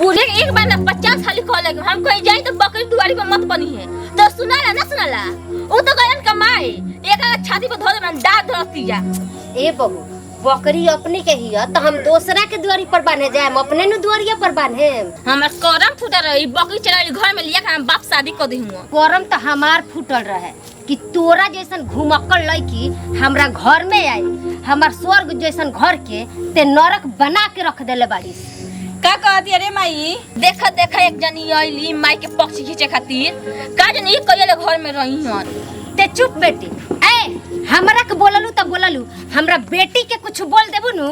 पूरे एक बार ना 50 साल कॉल लगे हम कहीं जाए तो बकरी दुआरी पर मत बनी है तो सुनाला ना सुनाला वो तो गयन कमाए एक छाती पर धो दे दांत धरती जा। ए बहू बकरी अपनी के ही है तो हम दूसरा के दुआरी पर बांधे जाए अपने न दुआरिया पर बांधे। हमरा करम फुटल रही बकरी चला घर में लिया के हम बाप शादी कर दी हूं। करम तो हमार फुटल रहे कि तोरा जैसन घुमक्कड़ लड़की हमरा घर में आई हमार स्वर्ग जैसन घर के ते नरक बना के रख देले बाड़ी। का कहती अरे माई देखा देखा एक जनी आईली माई के पक्ष खींचे खातिर का जनी कइले घर में रही हन। ते चुप बेटी ए हमरा के बोललू त बोललू हमरा बेटी के कुछ बोल देबू नु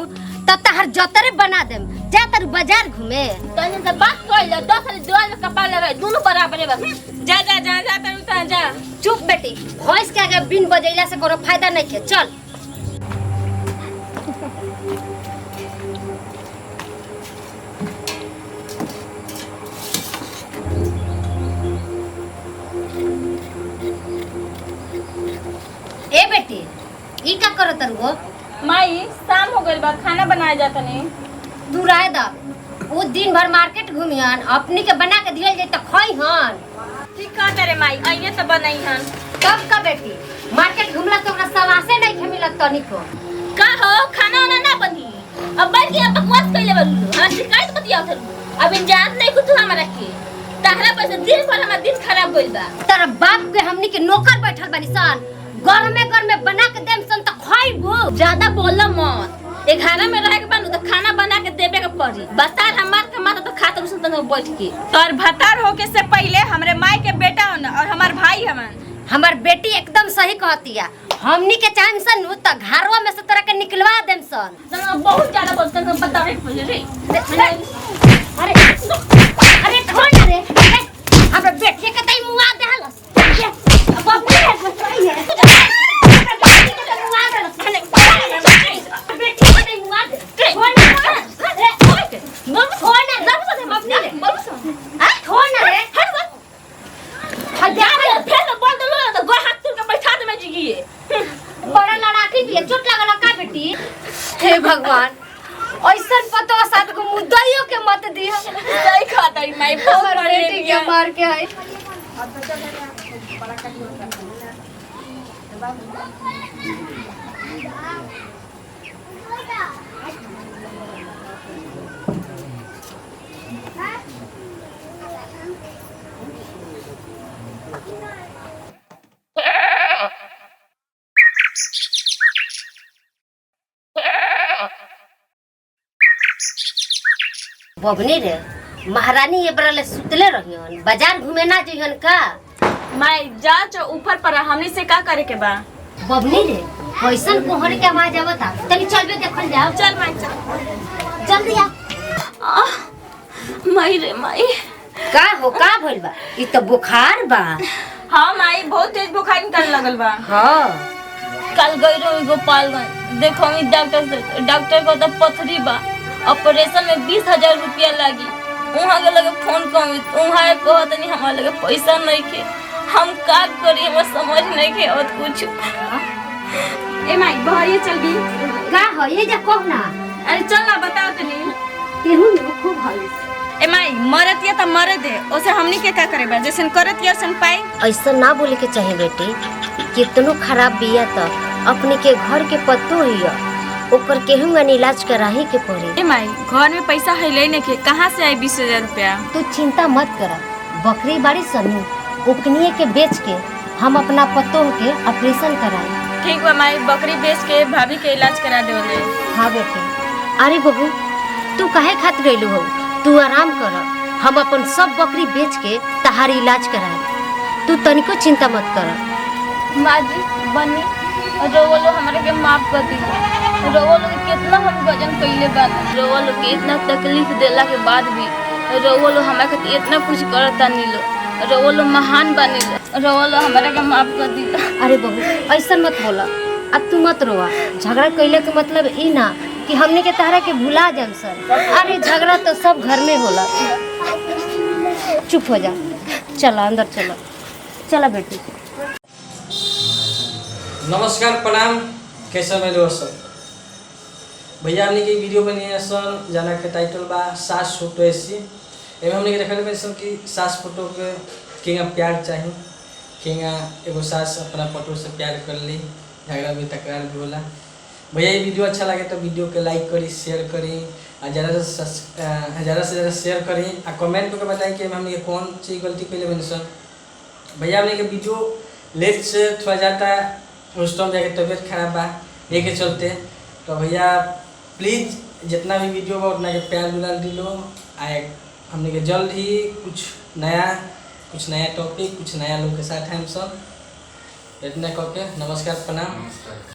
त तहर जतरे बना देम जा तर बाजार घूमे तने से बात कर ले 10 साल दुआर में कपाल लगा दोनों बराबर बा। जा जा जा जा तर जा चुप बेटी भैंस के आगे बिन बजैला से कोनो फायदा नहीं है। चल ए बेटी ई का करत रहो? माई शाम हो गइल बा खाना बनाए जाता नहीं तू राय दा वो दिन भर मार्केट घूमियन अपनी के बना के दियल जाई त खई हन। ठीक कह तेरे माई आइए तो बनाई हन। कब का बेटी मार्केट घुमला तो हमरा सवासे नहीं खे मिलत तनिको। का हो खाना वाना ना बनी अब बैठ के बकवास कइले बलू हमरा शिकायत बतिया थे अब जान नहीं कुछ हमरा के तहरा पैसे दिन भर हमरा दिन खराब गइल बा। तेरा बाप के हमनी के नौकर बैठल बानी सन घर में बना के देम सन त खइबू। ज्यादा बोल मत 11 में रह के बनू तो खाना बना के देबे के पड़ी बतार हमार के माता तो खातर सुन तन बैठ के तोर भतार होके से पहले हमरे माई के बेटा हो और हमार भाई हमन। हमार बेटी एकदम सही कहतिया हमनी के चाहम सन त घरवा में से तरह के निकलवा देम सन। तन बहुत ज्यादा बोलत तन बतावे पड़े रे। अरे अरे छोड़ ना रे हमरा बेटी के तई मुआ देहलस बाप रे बताई है हे भगवान ऐसन पतो साथ को मुद्दाइयों के मत दियो सही खाता है माई बहुत बेटी के मार के है। बबनी रे महारानी ये बरले सुतले रहियन बाजार घूमे ना जइहन का। माई जा जो ऊपर पर हमनी से का करे के बा। बबनी रे कैसन कोहर के आवाज आवता तनी चलबे देखल जाओ। चल माई चल जल्दी आ। माई रे माई का हो का भइल बा ई त बुखार बा। हां माई बहुत तेज बुखार निकल लगल बा। हां कल गई रही गोपालगंज देखो मी डॉक्टर को तो पथरी बा ऑपरेशन में 20,000 रुपया लागी वहाँ के लगे फोन कमी वहाँ कहत नहीं हमारे लगे पैसा नहीं के हम का करी हमें समझ नहीं के और कुछ। ए माई बहरिए चल दी का हो ये जा कह ना। अरे चल ना बता तनी तेहू में खूब हल ए माई मरत या त मरे दे ओसे हमनी के का करे बा जैसन करत या सन पाई। ऐसा ना बोले के चाहिए बेटी कितनो खराब बिया त अपने के घर के पत्तो हिया ओकर केहू गन इलाज कराही के पड़ी। ए माई घर में पैसा है ले के कहां से आई 20,000 रुपया। तू चिंता मत कर बकरी बाड़ी सनु ओकनिए के बेच के हम अपना पत्तो के ऑपरेशन कराई। ठीक बा माई बकरी बेच के भाभी के इलाज करा देवले। हाँ बेटी। अरे बहू तू काहे खातिर गइलू हो तू आराम कर हम अपन सब बकरी बेच के तहार इलाज कराई तू तनिको चिंता मत कर। माँ जी बनी रोवलो हमारे के माफ कर दी रोवलो कितना हम वजन कइले बा रोवलो के इतना तकलीफ देला के बाद भी रोवलो हमरा के इतना कुछ करता नीलो रोवलो महान बनिलो रोवलो हमारे के माफ कर दी। अरे बहू ऐसा मत बोला अब तू मत रोआ झगड़ा कइले के मतलब ई ना कि हमने के तहरा के भुला जाम सर। अरे झगड़ा तो सब घर में होला चुप हो जा चला अंदर चलो चला बेटी। नमस्कार प्रणाम कैसा मैं सब भैया हमने की वीडियो बनी है सन जाना के टाइटल बा सास छोटो ऐसी एमे हमने के देखले बनी सन कि सास फोटो के केंगा प्यार चाहिए, केंगा एगो सास अपना फोटो से प्यार कर ली, झगड़ा भी तकरार भी होला। भैया ये वीडियो अच्छा लगे तो वीडियो के लाइक करी, शेयर करी और ज़्यादा से ज़्यादा शेयर करी और कमेंट करके बताएं कि हमने कौन सी गलती कैले बनी सन। भैया हमने के वीडियो लेट से थोड़ा जाता उस टाइम जाके तबीयत खराब बा ये के चलते, तो भैया प्लीज़ जितना भी वीडियो बा उतना के प्यार दुलार दिलो। आए हमने के जल्द ही कुछ नया टॉपिक कुछ नया लोग के साथ हम सब इतना करके नमस्कार प्रणाम।